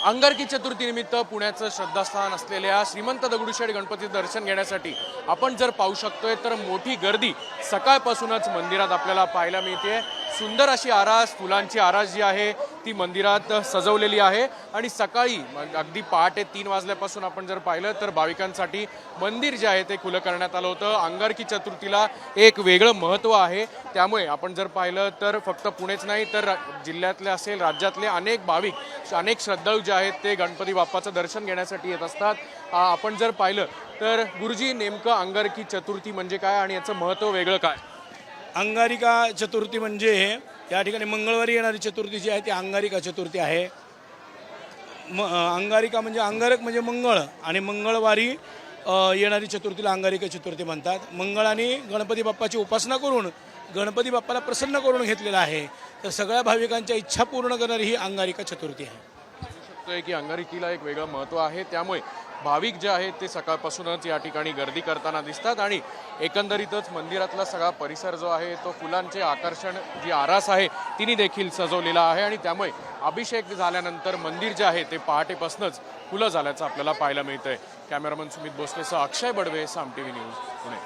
अंगारकी चतुर्थीनिमित्त पुण्याचं श्रद्धास्थान असलेल्या श्रीमंत दगडूशेठ गणपती दर्शन घेण्यासाठी आपण जर पाहू शकतोय तर मोठी गर्दी सकाळपासूनच मंदिरात आपल्याला पाहायला मिळते। सुंदर अशी आरास, फुलांची आरास जी आहे ती मंदिरात सजवलेली आहे आणि सकाळी अगदी पहाटे 3 वाजल्यापासून आपण जर पाहिलं तर भाविकांसाठी मंदिर जे आहे ते खुलं करण्यात आलं होतं। अंगारकी चतुर्थीला एक वेगळं महत्त्व आहे, त्यामुळे आपण जर पाहिलं तर फक्त पुणेच नाही तर जिल्ह्यातले असेल, राज्यातले अनेक भाविक, अनेक श्रद्धाळू जे आहेत ते गणपती बाप्पाचं दर्शन घेण्यासाठी येत असतात। आपण जर पाहिलं तर गुरुजी, नेमकं अंगारकी चतुर्थी म्हणजे काय आणि याचं महत्त्व वेगळं काय? अंगारिका चतुर्थी म्हणजे या ठिकाणी मंगळवारी येणारी चतुर्थी जी आहे ती अंगारिका चतुर्थी आहे। अंगारिका म्हणजे अंगारक म्हणजे मंगळ, आणि मंगळवारी येणारी चतुर्थीला अंगारिका चतुर्थी म्हणतात। मंगळ आणि गणपती बाप्पाची उपासना करून गणपती बाप्पाला प्रसन्न करून घेतलेला आहे, तर सगळ्या भाविकांच्या इच्छा पूर्ण करणारी ही अंगारिका चतुर्थी आहे। की अंगारकीला एक वेगळं महत्त्व आहे, त्यामुळे भाविक जे आहेत ते सकाळपासूनच या ठिकाणी गर्दी करताना दिसतात आणि एकंदरीतच मंदिरातला सगळा परिसर जो आहे तो फुलांचे आकर्षण, जी आरास आहे तिने देखील सजवलेला आहे आणि त्यामुळे अभिषेक झाल्यानंतर मंदिर जे आहे ते पहाटेपासूनच खुलं झाल्याचं आपल्याला पाहायला मिळतंय। कॅमेरामन सुमित भोसलेसह अक्षय बडवे, साम टीव्ही न्यूज, पुणे।